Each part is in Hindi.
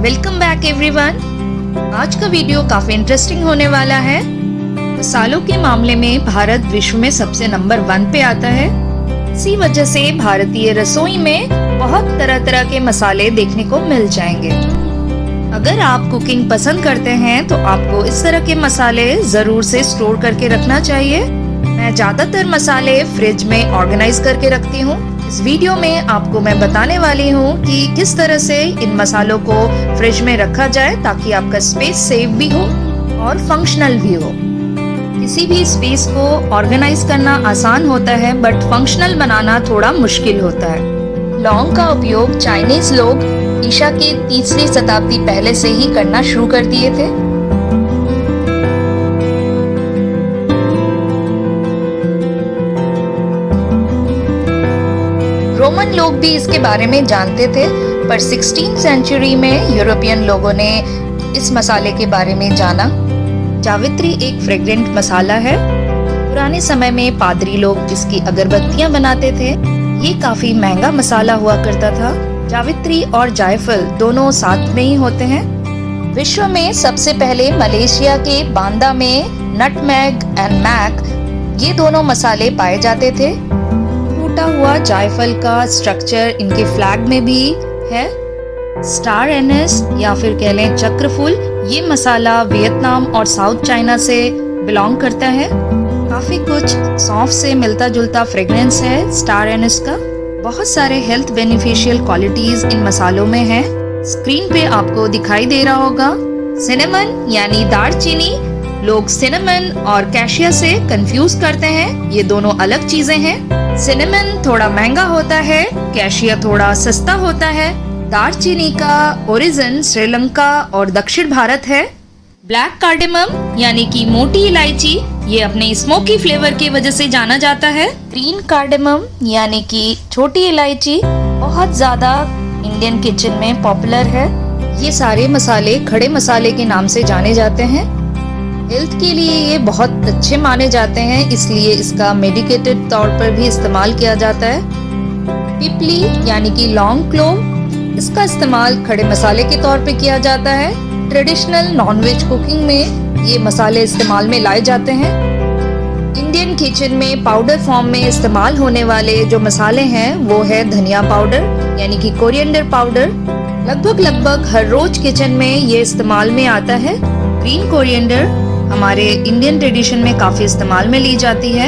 Welcome back everyone. आज का वीडियो काफी इंटरेस्टिंग होने वाला है। मसालों के मामले में भारत विश्व में सबसे नंबर 1 पे आता है। इसी वजह से भारतीय रसोई में बहुत तरह तरह के मसाले देखने को मिल जाएंगे। अगर आप कुकिंग पसंद करते हैं तो आपको इस तरह के मसाले जरूर से स्टोर करके रखना चाहिए। मैं ज्यादातर मसाले फ्रिज में ऑर्गेनाइज करके रखती हूँ। इस वीडियो में आपको मैं बताने वाली हूँ कि किस तरह से इन मसालों को फ्रिज में रखा जाए ताकि आपका स्पेस सेव भी हो और फंक्शनल भी हो। किसी भी स्पेस को ऑर्गेनाइज करना आसान होता है बट फंक्शनल बनाना थोड़ा मुश्किल होता है। लौंग का उपयोग चाइनीज लोग ईसा के 3री शताब्दी पहले से ही करना शुरू कर दिए थे। रोमन लोग भी इसके बारे में जानते थे, पर 16th सेंचुरी में यूरोपियन लोगों ने इस मसाले के बारे में जाना। जावित्री एक फ्रेग्रेंट मसाला है। पुराने समय में पादरी लोग इसकी अगरबत्तियां बनाते थे। ये काफी महंगा मसाला हुआ करता था। जावित्री और जायफल दोनों साथ में ही होते हैं। विश्व में सबसे पहले मलेशिया के बांदा में नटमैग एंड मैक ये दोनों मसाले पाए जाते थे। टूटा हुआ जायफल का स्ट्रक्चर इनके फ्लैग में भी है। स्टार एनिस या फिर कह लें चक्रफूल, ये मसाला वियतनाम और साउथ चाइना से बिलोंग करता है। काफी कुछ सौंफ से मिलता जुलता फ्रेग्रेंस है स्टार एनिस का। बहुत सारे हेल्थ बेनिफिशियल क्वालिटीज इन मसालों में है। स्क्रीन पे आपको दिखाई दे रहा होगा सिनेमन यानी दालचीनी। लोग सिनेमन और कैशिया से कंफ्यूज करते हैं, ये दोनों अलग चीजें हैं। सिनेमन थोड़ा महंगा होता है, कैशिया थोड़ा सस्ता होता है। दालचीनी का ओरिजिन श्रीलंका और दक्षिण भारत है। ब्लैक कार्डेमम यानी कि मोटी इलायची, ये अपने स्मोकी फ्लेवर की वजह से जाना जाता है। ग्रीन कार्डेमम यानी कि छोटी इलायची बहुत ज्यादा इंडियन किचन में पॉपुलर है। ये सारे मसाले खड़े मसाले के नाम से जाने जाते हैं। हेल्थ के लिए ये बहुत अच्छे माने जाते हैं, इसलिए इसका मेडिकेटेड तौर पर भी इस्तेमाल किया जाता है। पिपली यानी कि लॉन्ग क्लोव, इसका इस्तेमाल खड़े मसाले के तौर पे किया जाता है। ट्रेडिशनल नॉनवेज कुकिंग में ये मसाले इस्तेमाल में लाए जाते हैं। इंडियन किचन में पाउडर फॉर्म में इस्तेमाल होने वाले जो मसाले हैं वो है धनिया पाउडर यानी कि कोरिएंडर पाउडर। लगभग हर रोज किचन में ये इस्तेमाल में आता है। ग्रीन कोरिएंडर हमारे इंडियन ट्रेडिशन में काफी इस्तेमाल में ली जाती है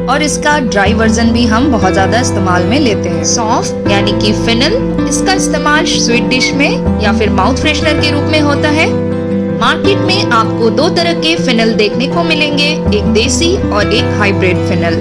और इसका ड्राई वर्जन भी हम बहुत ज्यादा इस्तेमाल में लेते हैं। सौंफ यानी कि फेनल, इसका इस्तेमाल स्वीट डिश में या फिर माउथ फ्रेशनर के रूप में होता है। मार्केट में आपको 2 तरह के फेनल देखने को मिलेंगे, एक देसी और एक हाइब्रिड फेनल।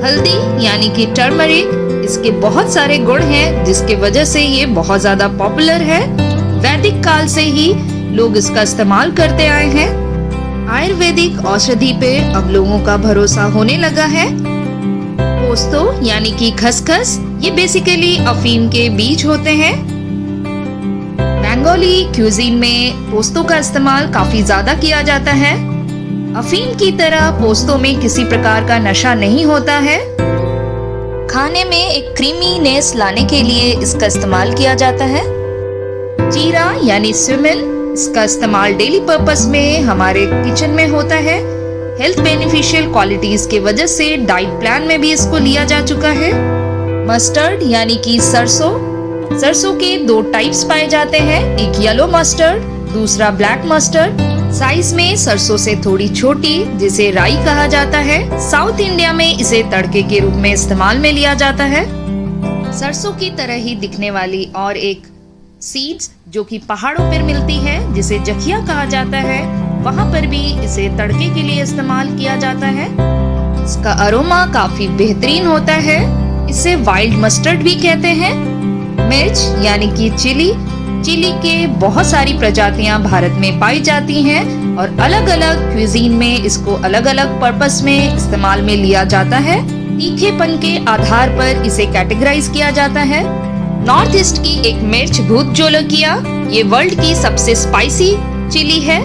हल्दी यानी कि टर्मरिक, इसके बहुत सारे गुण हैं जिसके वजह से ये बहुत ज्यादा पॉपुलर है। वैदिक काल से ही लोग इसका इस्तेमाल करते आए हैं। आयुर्वेदिक औषधि पे अब लोगों का भरोसा होने लगा है। पोस्तो यानी कि खसखस, ये बेसिकली अफीम के बीज होते हैं। बंगाली क्यूजीन में पोस्तो का इस्तेमाल काफी ज्यादा किया जाता है। अफीम की तरह पोस्तो में किसी प्रकार का नशा नहीं होता है। खाने में एक क्रीमीनेस लाने के लिए इसका इस्तेमाल किया जाता है। जीरा यानी स्विमिन, इसका इस्तेमाल डेली पर्पस में हमारे किचन में होता है। हेल्थ बेनिफिशियल क्वालिटीज के वजह से डाइट प्लान में भी इसको लिया जा चुका है। मस्टर्ड यानी कि सरसों, सरसों के 2 टाइप्स पाए जाते हैं, एक येलो मस्टर्ड, दूसरा ब्लैक मस्टर्ड। साइज में सरसों से थोड़ी छोटी, जिसे राई कहा जाता है। साउथ इंडिया में इसे तड़के के रूप में इस्तेमाल में लिया जाता है। सरसों की तरह ही दिखने वाली और एक सीड्स जो कि पहाड़ों पर मिलती है, जिसे जखिया कहा जाता है, वहाँ पर भी इसे तड़के के लिए इस्तेमाल किया जाता है। इसका अरोमा काफी बेहतरीन होता है। इसे वाइल्ड मस्टर्ड भी कहते हैं। मिर्च यानी कि चिली, चिली के बहुत सारी प्रजातियां भारत में पाई जाती हैं और अलग अलग क्विजीन में इसको अलग अलग पर्पस में इस्तेमाल में लिया जाता है। तीखेपन के आधार पर इसे कैटेगराइज किया जाता है। नॉर्थ ईस्ट की एक मिर्च भूत जोलोकिया, ये वर्ल्ड की सबसे स्पाइसी चिली है।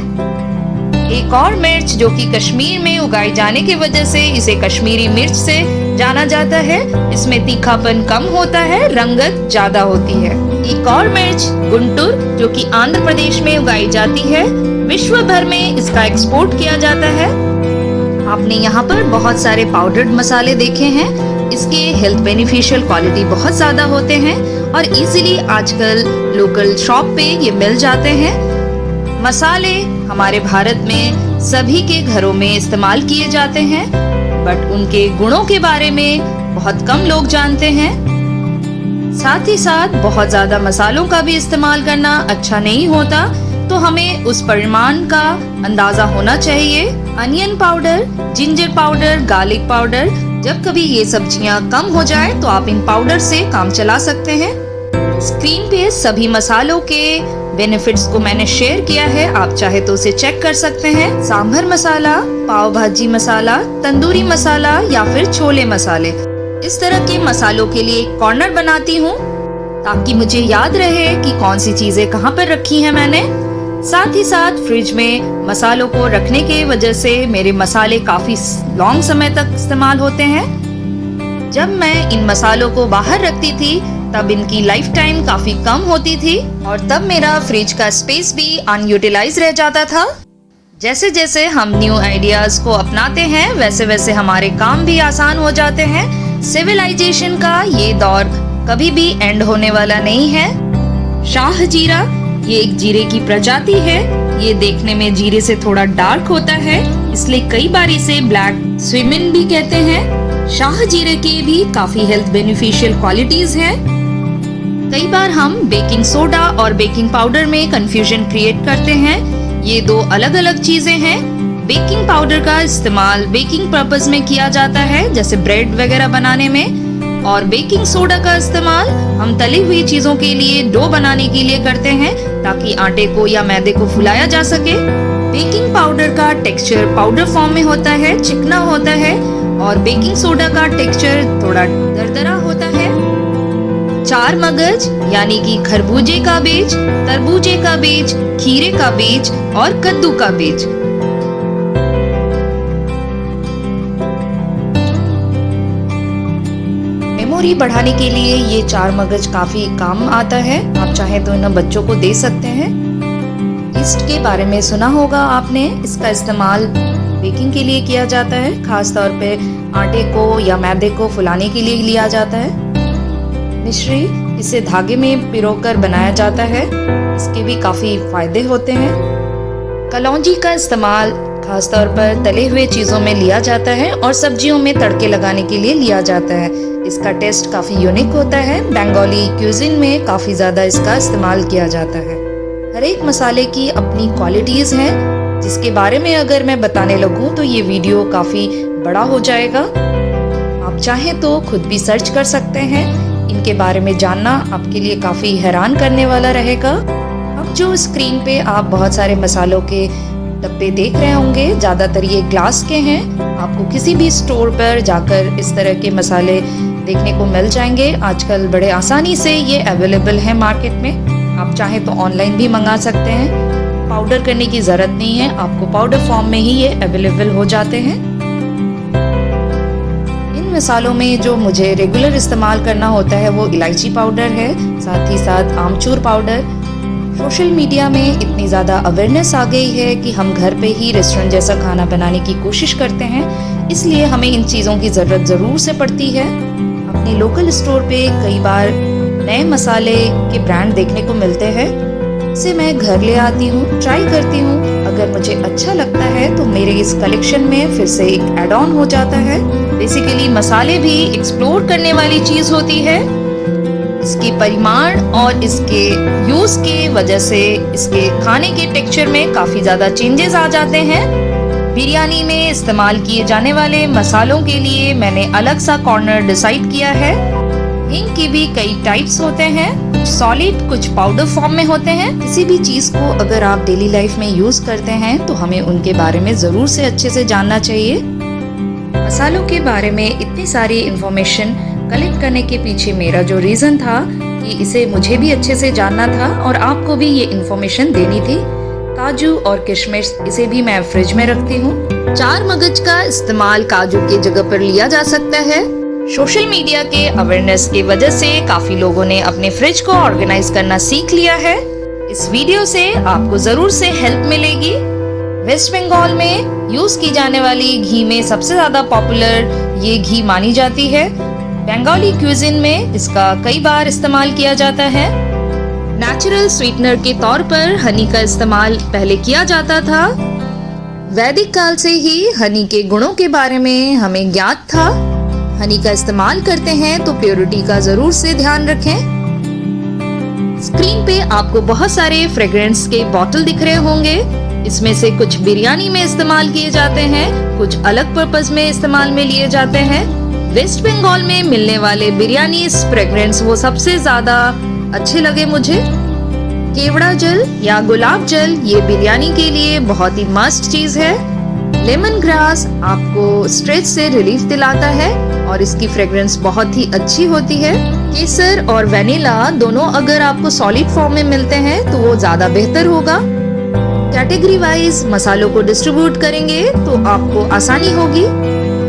एक और मिर्च जो कि कश्मीर में उगाई जाने की वजह से इसे कश्मीरी मिर्च से जाना जाता है। इसमें तीखापन कम होता है, रंगत ज्यादा होती है। एक और मिर्च गुंटूर, जो कि आंध्र प्रदेश में उगाई जाती है, विश्व भर में इसका एक्सपोर्ट किया जाता है। आपने यहाँ पर बहुत सारे पाउडर्ड मसाले देखे हैं। इसके हेल्थ बेनिफिशियल क्वालिटी बहुत ज्यादा होते हैं और इजीली आजकल लोकल शॉप पे ये मिल जाते हैं। मसाले हमारे भारत में सभी के घरों में इस्तेमाल किए जाते हैं, बट उनके गुणों के बारे में बहुत कम लोग जानते हैं। साथ ही साथ बहुत ज्यादा मसालों का भी इस्तेमाल करना अच्छा नहीं होता, तो हमें उस परिमाण का अंदाजा होना चाहिए। Onion powder, ginger powder, garlic powder, जब कभी ये सब्जियां कम हो जाए तो आप इन पाउडर से काम चला सकते हैं। स्क्रीन पे सभी मसालों के बेनिफिट्स को मैंने शेयर किया है, आप चाहे तो उसे चेक कर सकते हैं। सांभर मसाला, पाव भाजी मसाला, तंदूरी मसाला या फिर छोले मसाले, इस तरह के मसालों के लिए एक कॉर्नर बनाती हूँ ताकि मुझे याद रहे कि कौन सी चीजें कहाँ पर रखी हैं मैंने। साथ ही साथ फ्रिज में मसालों को रखने के वजह से मेरे मसाले काफी लॉन्ग समय तक इस्तेमाल होते हैं। जब मैं इन मसालों को बाहर रखती थी तब इनकी लाइफ टाइम काफी कम होती थी और तब मेरा फ्रिज का स्पेस भी अनयूटिलाइज रह जाता था। जैसे जैसे हम न्यू आइडियाज को अपनाते हैं वैसे वैसे हमारे काम भी आसान हो जाते हैं। सिविलाइजेशन का ये दौर कभी भी एंड होने वाला नहीं है। शाह जीरा, ये एक जीरे की प्रजाति है। ये देखने में जीरे से थोड़ा डार्क होता है, इसलिए कई बार इसे ब्लैक स्विमिन भी कहते हैं। शाह जीरे के भी काफी हेल्थ बेनिफिशियल क्वालिटीज हैं। कई बार हम बेकिंग सोडा और बेकिंग पाउडर में कंफ्यूजन क्रिएट करते हैं। ये दो अलग अलग चीजें हैं। बेकिंग पाउडर का इस्तेमाल बेकिंग पर्पस में किया जाता है, जैसे ब्रेड वगैरह बनाने में, और बेकिंग सोडा का इस्तेमाल हम तली हुई चीजों के लिए डो बनाने के लिए करते हैं ताकि आटे को या मैदे को फुलाया जा सके। बेकिंग पाउडर का टेक्सचर पाउडर फॉर्म में होता है, चिकना होता है, और बेकिंग सोडा का टेक्सचर थोड़ा दरदरा होता है। चार मगज यानी कि खरबूजे का बीज, तरबूजे का बीज, खीरे का बीज और कद्दू का बीज। मेमोरी बढ़ाने के लिए ये चार मगज काफी काम आता है। आप चाहे तो इन बच्चों को दे सकते हैं। ईस्ट के बारे में सुना होगा आपने, इसका इस्तेमाल बेकिंग के लिए किया जाता है, खास तौर पे आटे को या मैदे को फुलाने के लिए लिया जाता है। मिश्री, इसे धागे में पिरोकर बनाया जाता है, इसके भी काफी फायदे होते हैं। कलौंजी का इस्तेमाल खास तौर पर तले हुए चीजों में लिया जाता है और सब्जियों में तड़के लगाने के लिए लिया जाता है। इसका टेस्ट काफी यूनिक होता है। बंगाली क्यूजिन में काफी ज्यादा इसका इस्तेमाल किया जाता है। हर एक मसाले की अपनी क्वालिटीज हैं, जिसके बारे में अगर मैं बताने लगूं तो ये वीडियो काफी बड़ा हो जाएगा। आप चाहें तो खुद भी सर्च कर सकते हैं। इनके बारे में जानना आपके लिए काफी हैरान करने वाला रहेगा। अब जो स्क्रीन पे आप बहुत सारे मसालों के डब्बे देख रहे होंगे, ज्यादातर ये ग्लास के हैं। आपको किसी भी स्टोर पर जाकर इस तरह के मसाले देखने को मिल जाएंगे। आजकल बड़े आसानी से ये अवेलेबल है मार्केट में। आप चाहे तो ऑनलाइन भी मंगा सकते हैं। पाउडर करने की जरूरत नहीं है, आपको पाउडर फॉर्म में ही ये अवेलेबल हो जाते हैं। इन मसालों में जो मुझे रेगुलर इस्तेमाल करना होता है वो इलायची पाउडर है, साथ ही साथ आमचूर पाउडर। सोशल मीडिया में इतनी ज़्यादा अवेयरनेस आ गई है कि हम घर पे ही रेस्टोरेंट जैसा खाना बनाने की कोशिश करते हैं, इसलिए हमें इन चीज़ों की ज़रूरत ज़रूर से पड़ती है। अपने लोकल स्टोर पे कई बार नए मसाले के ब्रांड देखने को मिलते हैं, इसे मैं घर ले आती हूँ, ट्राई करती हूँ। अगर मुझे अच्छा लगता है तो मेरे इस कलेक्शन में फिर से एक एड ऑन हो जाता है। बेसिकली मसाले भी एक्सप्लोर करने वाली चीज़ होती है। इसके परिमाण और इसके यूज के वजह से इसके खाने के टेक्सचर में काफी ज्यादा चेंजेस आ जाते हैं। बिरयानी में इस्तेमाल किए जाने वाले मसालों के लिए मैंने अलग सा कॉर्नर डिसाइड किया है। हींग के भी कई टाइप्स होते हैं, कुछ सॉलिड कुछ पाउडर फॉर्म में होते हैं। किसी भी चीज को अगर आप डेली लाइफ में यूज करते हैं तो हमें उनके बारे में जरूर से अच्छे से जानना चाहिए। मसालों के बारे में इतनी सारी इंफॉर्मेशन कलेक्ट करने के पीछे मेरा जो रीजन था कि इसे मुझे भी अच्छे से जानना था और आपको भी ये इंफॉर्मेशन देनी थी। काजू और किशमिश, इसे भी मैं फ्रिज में रखती हूँ। चार मगज का इस्तेमाल काजू की जगह पर लिया जा सकता है। सोशल मीडिया के अवेयरनेस की वजह से काफी लोगों ने अपने फ्रिज को ऑर्गेनाइज करना सीख लिया है। इस वीडियो से आपको जरूर से हेल्प मिलेगी। वेस्ट बंगाल में यूज की जाने वाली घी में सबसे ज्यादा पॉपुलर ये घी मानी जाती है। बंगाली क्यूजिन में इसका कई बार इस्तेमाल किया जाता है। नेचुरल स्वीटनर के तौर पर हनी का इस्तेमाल पहले किया जाता था। वैदिक काल से ही हनी के गुणों के बारे में हमें ज्ञात था। हनी का इस्तेमाल करते हैं तो प्योरिटी का जरूर से ध्यान रखें। स्क्रीन पे आपको बहुत सारे फ्रेग्रेंस के बॉटल दिख रहे होंगे। इसमें से कुछ बिरयानी में इस्तेमाल किए जाते हैं, कुछ अलग पर्पस में इस्तेमाल में लिए जाते हैं। वेस्ट बंगाल में मिलने वाले बिरयानी फ्रेग्रेंस वो सबसे ज्यादा अच्छे लगे मुझे। केवड़ा जल या गुलाब जल ये बिरयानी के लिए बहुत ही मस्ट चीज है। लेमन ग्रास आपको स्ट्रेस से रिलीफ दिलाता है और इसकी फ्रेग्रेंस बहुत ही अच्छी होती है। केसर और वेनिला दोनों अगर आपको सॉलिड फॉर्म में मिलते हैं तो वो ज्यादा बेहतर होगा। कैटेगरी वाइज मसालों को डिस्ट्रीब्यूट करेंगे तो आपको आसानी होगी।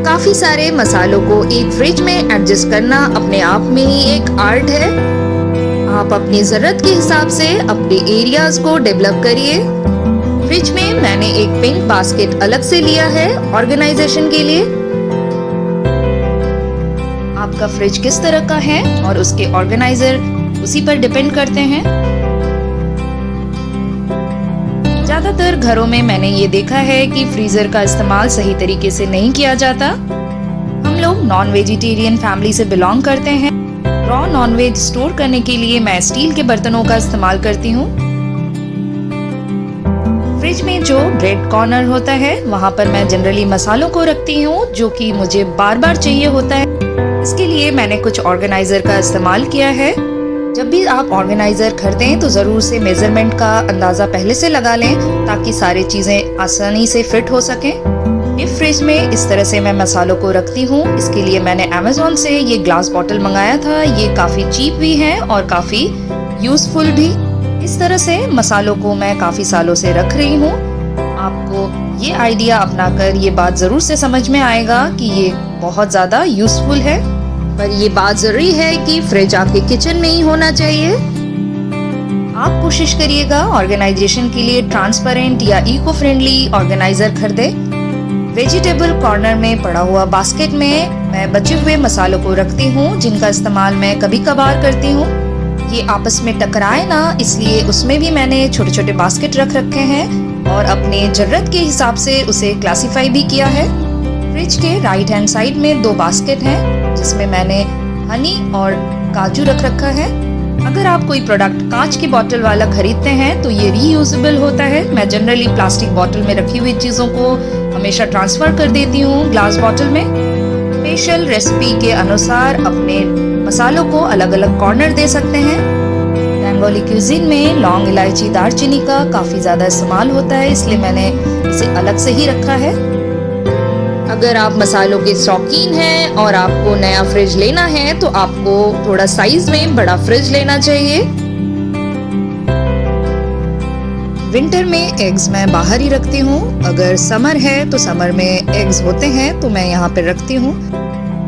काफी सारे मसालों को एक फ्रिज में एडजस्ट करना अपने आप में ही एक आर्ट है। आप अपनी जरूरत के हिसाब से अपने एरियाज को डेवलप करिए। फ्रिज में मैंने एक पिंक बास्केट अलग से लिया है ऑर्गेनाइजेशन के लिए। आपका फ्रिज किस तरह का है और उसके ऑर्गेनाइजर उसी पर डिपेंड करते हैं। ज्यादातर घरों में मैंने ये देखा है कि फ्रीजर का इस्तेमाल सही तरीके से नहीं किया जाता। हम लोग नॉन वेजिटेरियन फैमिली से बिलोंग करते हैं। रॉ नॉनवेज स्टोर करने के लिए मैं स्टील के बर्तनों का इस्तेमाल करती हूँ। फ्रिज में जो ब्रेड कॉर्नर होता है वहाँ पर मैं जनरली मसालों को रखती हूँ जो कि मुझे बार बार चाहिए होता है। इसके लिए मैंने कुछ ऑर्गेनाइजर का इस्तेमाल किया है। जब भी आप ऑर्गेनाइजर खरीदें तो जरूर से मेजरमेंट का अंदाजा पहले से लगा लें ताकि सारी चीजें आसानी से फिट हो सकें। डीप फ्रिज में इस तरह से मैं मसालों को रखती हूँ। इसके लिए मैंने अमेज़न से ये ग्लास बॉटल मंगाया था। ये काफी चीप भी है और काफी यूजफुल भी। इस तरह से मसालों को मैं काफी सालों से रख रही हूँ। आपको ये आइडिया अपनाकर ये बात जरूर से समझ में आएगा कि ये बहुत ज्यादा यूजफुल है। पर ये बात जरूरी है कि फ्रिज आपके किचन में ही होना चाहिए। आप कोशिश करिएगा ऑर्गेनाइजेशन के लिए ट्रांसपेरेंट या इको फ्रेंडली ऑर्गेनाइजर खरीदे। वेजिटेबल कॉर्नर में पड़ा हुआ बास्केट में मैं बचे हुए मसालों को रखती हूँ जिनका इस्तेमाल मैं कभी कभार करती हूँ। ये आपस में टकराए ना, इसलिए उसमें भी मैंने छोटे छोटे बास्केट रख रखे हैं और अपने जरूरत के हिसाब से उसे क्लासिफाई भी किया है। फ्रिज के राइट हैंड साइड में 2 बास्केट हैं जिसमें मैंने हनी और काजू रख रखा है। अगर आप कोई प्रोडक्ट कांच की बोतल वाला खरीदते हैं तो ये रीयूजेबल होता है। मैं जनरली प्लास्टिक बोतल में रखी हुई चीजों को हमेशा ट्रांसफर कर देती हूँ ग्लास बॉटल में। स्पेशल रेसिपी के अनुसार अपने मसालों को अलग अलग कॉर्नर दे सकते हैं। बंगाली क्यूजिन में लौंग, इलायची, दालचीनी का काफी ज्यादा इस्तेमाल होता है, इसलिए मैंने इसे अलग से ही रखा है। अगर आप मसालों के शौकीन हैं और आपको नया फ्रिज लेना है तो आपको थोड़ा साइज में बड़ा फ्रिज लेना चाहिए। विंटर में एग्स मैं बाहर ही रखती हूँ। अगर समर है तो समर में एग्स होते हैं तो मैं यहाँ पे रखती हूँ,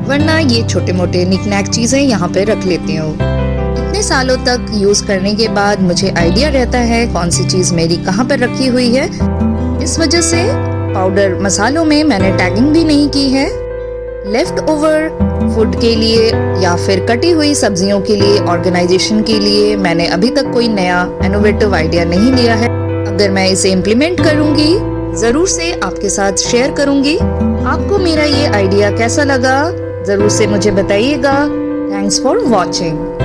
वरना ये छोटे मोटे निकनैक चीजें यहाँ पे रख लेती हूँ। इतने सालों तक यूज करने के बाद मुझे आइडिया रहता है कौन सी चीज मेरी कहाँ पर रखी हुई है। इस वजह से पाउडर मसालों में मैंने टैगिंग भी नहीं की है। लेफ्ट ओवर फूड के लिए या फिर कटी हुई सब्जियों के लिए ऑर्गेनाइजेशन के लिए मैंने अभी तक कोई नया इनोवेटिव आइडिया नहीं लिया है। अगर मैं इसे इम्प्लीमेंट करूंगी जरूर से आपके साथ शेयर करूंगी। आपको मेरा ये आइडिया कैसा लगा जरूर से मुझे बताइएगा। Thanks for watching.